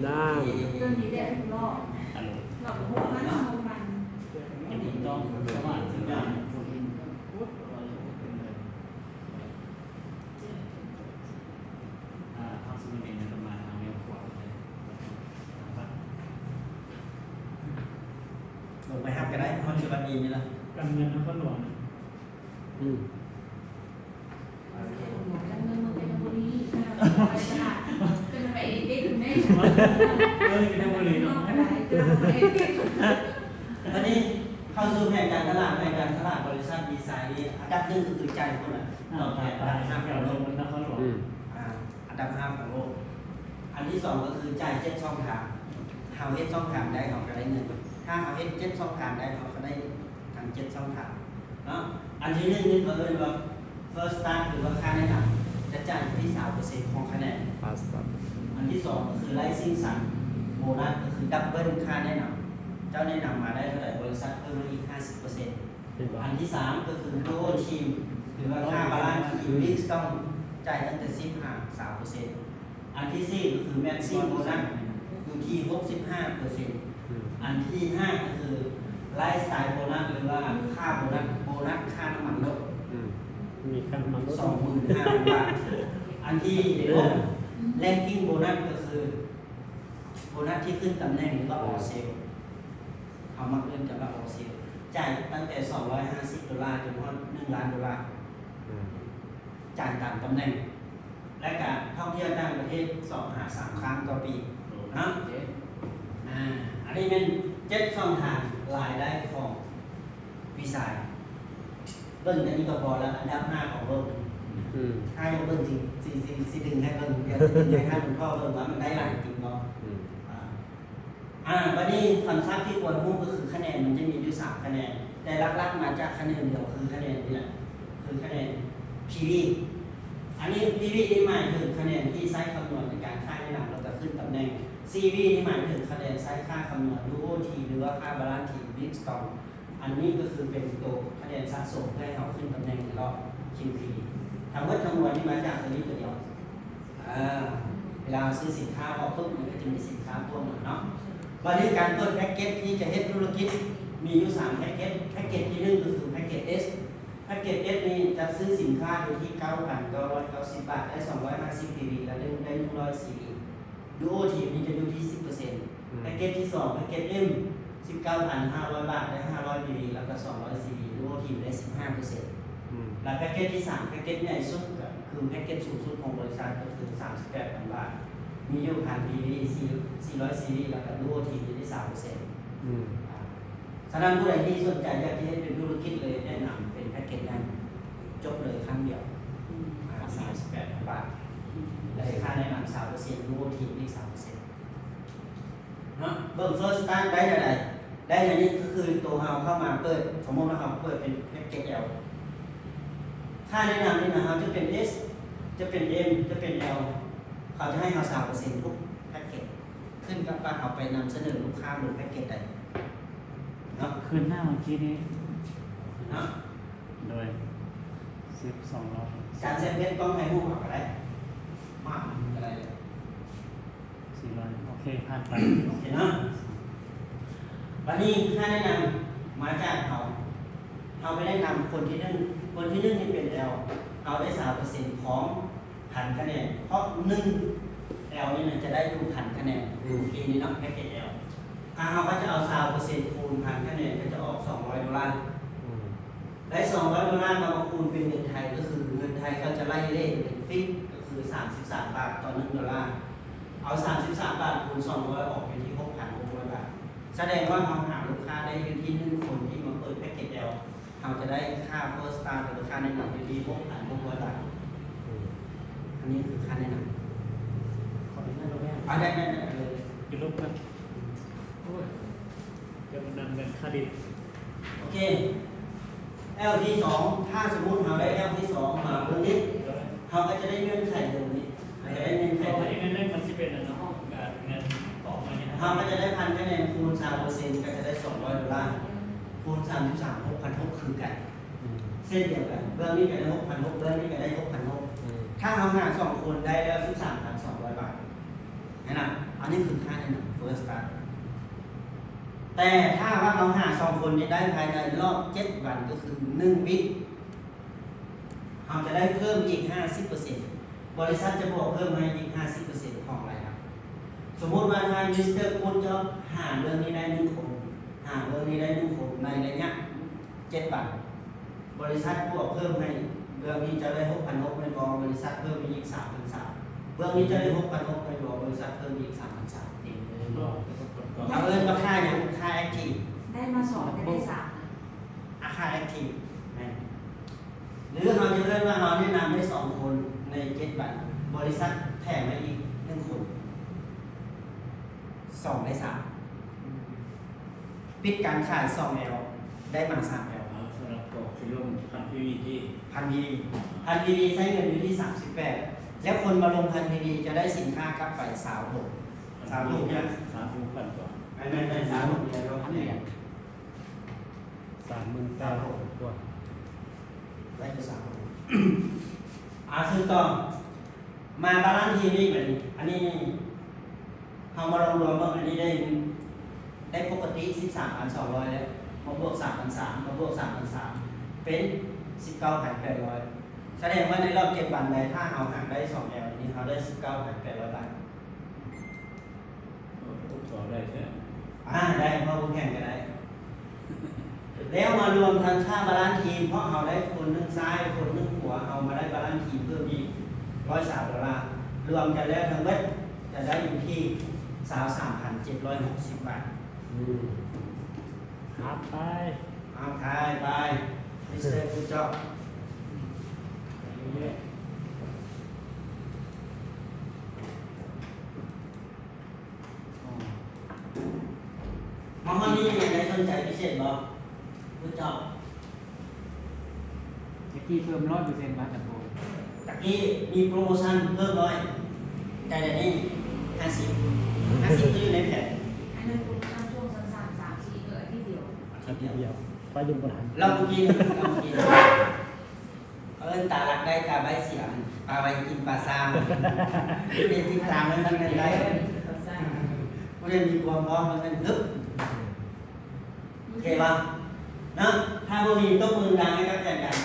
ได้เรื่องนี้ได้รอบหลอกหัวมันเอามันอันนี้ต้องสว่างถึงอย่างทางสุรินทร์จะมาทางเลี้ยวขวาเลยลงไปฮับก็ได้ฮอนชวันดีนี่ละการเงินนครหลวงการเงินมันเป็นบุรีไปตลาดเป็นไปเด็กแม่เป็นบุรีเนาะตอนนี้เข้าสู่แผนการตลาดบริษัทดีไซน์นี้อันดับหนึ่งก็คือใจคนละต่อแทนอันดับ5ของโลกนครหลวงอันดับ5ของโลกอันที่2ก็คือจ่าย7ช่องทางเฮาเฮ็ดช่องทางได้เขาก็ได้เงินถ้าเฮาเฮ็ด7ช่องทางได้เขาก็ได้ทั้ง7ช่องทางเนาะอันที่1นี่เขาเรียกว่า first start หรือว่าค่าแนะนำจะจ่ายที่ 3% ของคะแนนอันที่2ก็คือ rising sun โบนัสก็คือดับเบิลค่าแนะนำเจ้าแนะนำมาได้เท่าไหร่บริษัทเพิ่มมาอีก 50% อันที่3ก็คือ duo team หรือว่าค่าบาลานซ์ทีมลิสต้องจ่ายตั้งแต่3%อันที่4ก็คือ maximum โบนัสอยู่ที่ 65%อันที่5ก็คือ lifestyle โบนัสหรือว่าค่าโบนัสค่าน้ำมันรถมีค่าน้ำมันรถ 25,000 บาทอันที่6 ranking โบนัสก็คือโบนัสที่ขึ้นตำแหน่งหรือว่าออเซลเขามักเล่นจะว่าออเซลจ่ายตั้งแต่$250จนถึง$1 ล้านจ่ายตามตำแหน่งและการท่องเที่ยวต่างประเทศ2-3 ครั้งต่อปีนะอันนี้เป็น7ช่องทางรายได้ของวีซ่าเบิ้งอันนี้ก็พอแล้วอันดับ5ของโลกถ้ายังเบิ้งจริงสิดึงให้เบิ้งเดี๋ยวจะดึงให้คุณพ่อเบิ้งว่ามันได้หลายจริงเนาะวันนี้คอนเซ็ปต์ที่ควรรู้ก็คือคะแนนมันจะมีอยู่3คะแนนแต่ลักๆมาจากคะแนนเดียวคือคะแนนนี่แหละคือคะแนน PV อันนี้ PV นี่หมายถึงคะแนนที่ใช้คำนวณในการค่าแนะนำเราจะขึ้นตำแหน่ง CV นี่หมายถึงคะแนนใช้ค่าคำนวณ Duo T หรือว่าค่าบาลานซ์ T Big Storm อันนี้ก็คือเป็นตัวคะแนนสะสมเพื่อให้เราขึ้นตำแหน่งในรอบ QP ทั้งหมดทั้งมวลนี่มาจากตัวนี้ตัวเดียวเวลาซื้อสินค้าออกปุ๊บมันก็จะมีสินค้าตัวมาเนาะวันนี้การเปิดแพ็กเกจที่จะเฮ็ดธุรกิจมีอยู่3แพ็กเกจที่1ก็คือแพ็กเกจ S แพ็กเกจ S นี่จะซื้อสินค้าอยู่ที่ 9,990 บาทได้250 PV และได้100 CV Duo Team นี่จะอยู่ที่ 10% แพ็กเกจที่2แพ็กเกจ M 19,500 บาทได้500 PV แล้วก็200 CV Duo Team ได้ 15% และแพ็กเกจที่3แพ็กเกจใหญ่สุดก็คือแพ็กเกจสูงสุดของบริษัทก็คือ 38,000 บาทมีอยู่1,000 PV 400 CV แล้วก็ Duo Team ได้ 3% ฉะนั้นผู้ใดที่สนใจอยากที่ให้เป็นธุรกิจเลยแนะนำเป็นแพ็กเกจนั้นจบเลยครั้งเดียว38,000 บาทและค่าแนะนำ 3% Duo Team อีก 3%เนาะเบิ่ง First Start ได้ในนี้ก็คือตัวเราเข้ามาเปิดสมมติว่าเราเปิดเป็นแพ็กเกจ L ค่าแนะนำนี่นะครับจะเป็น S จะเป็น M จะเป็น L เขาจะให้เรา 3% ทุกแพ็กเกจขึ้นกับว่าเราไปนำเสนอลูกค้าบนแพ็กเกจใดคืนหน้าเมื่อกี้นี้โดย12 รอบการเซ็นเพชรต้องให้ผู้ขับอะไรมากอะไร400โอเคผ่านไปโอเคนะวันนี้ค่าแนะนำมาจากเขาไม่ได้นำคนที่1นี่เป็น L เอาได้ 3% ของ1,000 คะแนนเพราะ1 L นี่จะได้ดู1,000 คะแนนปีนี้นับแพ็กเกจ Lถ้าเขาก็จะเอา 3% คูณ1,000 คะแนนก็จะออก$200ได้$200เรามาคูณเป็นเงินไทยก็คือเงินไทยเขาจะไล่เลขเป็นฟิกก็คือ33 บาทต่อ$1เอา33 บาทคูณ200ออกเป็นที่ 6,600 บาทแสดงว่าเราหาลูกค้าได้อยู่ที่1คนที่มาเปิดแพ็กเกจ L เราจะได้ค่า First Start หรือค่าแนะนำอยู่ที่ 6,600 บาทอันนี้คือค่าแนะนำขออนุญาตเราได้เลยจะลบกันจะนำเงินค่าดิบโอเค L ที่2ถ้าสมมุติเราได้ L ที่2มาตรงนี้เราก็จะได้เงื่อนไขเดิมนี้จะได้เงื่อนไขเงินมันจะเป็นห้องการเงินต่อมาเนี่ยเราก็จะได้1,000 คะแนนคูณ 3% ก็จะได้$200คูณ33 6,600คือกันเส้นเดียวกันเบื้องนี้ก็ได้6,600เบื้องนี้ก็ได้6,600ถ้าเราหา2คนได้แล้ว13,200 บาทนะ นนี้คือค่าแนะนำ first start แต่ถ้าว่าเราหา2คนนี้ได้ภายในรอบ7วันก็คือ1วิคเราจะได้เพิ่มอีก 50% บริษัทจะบวกเพิ่มให้อีก 50% ของรายรับสมมุติว่าทางมิสเตอร์คุณจะหาเรื่องนี้ได้1คนหาเรื่องนี้ได้1คนในระยะ7วันบริษัทบวกเพิ่มให้เรื่องนี้จะได้ 6,600 ในบริษัทเพิ่มอีก 3,300 เรื่องนี้จะได้ 6,600 ในบริษัทเพิ่มอีก 3,300 เอาเรื่องมาค่าอย่างค่าแอคทีฟ ได้มาสอนได้สาม ค่าแอคทีฟหรือเราจะเริ่มว่าเราแนะนำได้2คนใน7วันบริษัทแถมมาอีก1คน2ได้3ปิดการขาย 2L ได้มา 3L สำหรับตัวที่ลงพันพีวีที่ 1,000 PVใช้เงินอยู่ที่38แล้วคนมาลง1,000 PVจะได้สินค้ากลับไป36เนี่ย 30,000 กว่า ไม่36เนี่ยเราคะแนน 39,000 กว่า ได้คือ36ซึ่งต่อมาบาลานซ์ทีนี่แบบนี้อันนี้เรามาลงรวมว่าอันนี้ได้ปกติ 13,200 แล้วมาบวก 3,300 มาบวก 3,300 เป็น 19,800 แสดงว่าในรอบ7วันใดถ้าเราหักได้ 2L นี้เราได้ 19,800 บาท ต่อได้ใช่ไหม ได้เพราะผู้แข่งก็ได้ แล้วมารวมทั้งค่าบาลานซ์ทีมเพราะเราได้คนนึงซ้ายคนนึงขวาเรามาได้บาลานซ์ทีมเพิ่มอีก$103รวมกันแล้วทั้งเว็บจะได้อยู่ที่23,760 บาท หาไป เอาทายไปมิสเตอร์คุณจอบมองว่านี่มีอะไรสนใจพิเศษบ่คุณจอบ ตะกี้เพิ่ม100%มาจากโบ ตะกี้มีโปรโมชั่นเพิ่มร้อยแต่เดี๋ยวนี้50ก็อยู่ในแผน อันนั้นคุณทำช่วงสั้นๆ3-4ที่เดียว เดียวไปยุ่งปัญหา เราเมื่อกี้ตาลักได้ตาใบเสียงปลาใบกินปลาซามเรียนติดตามแล้วมันได้เรียนมีความพร้อมมันเป็นฮึบโอเคป่ะนะถ้าพวกนี้ต้องมือดังให้กับแจกจ่าย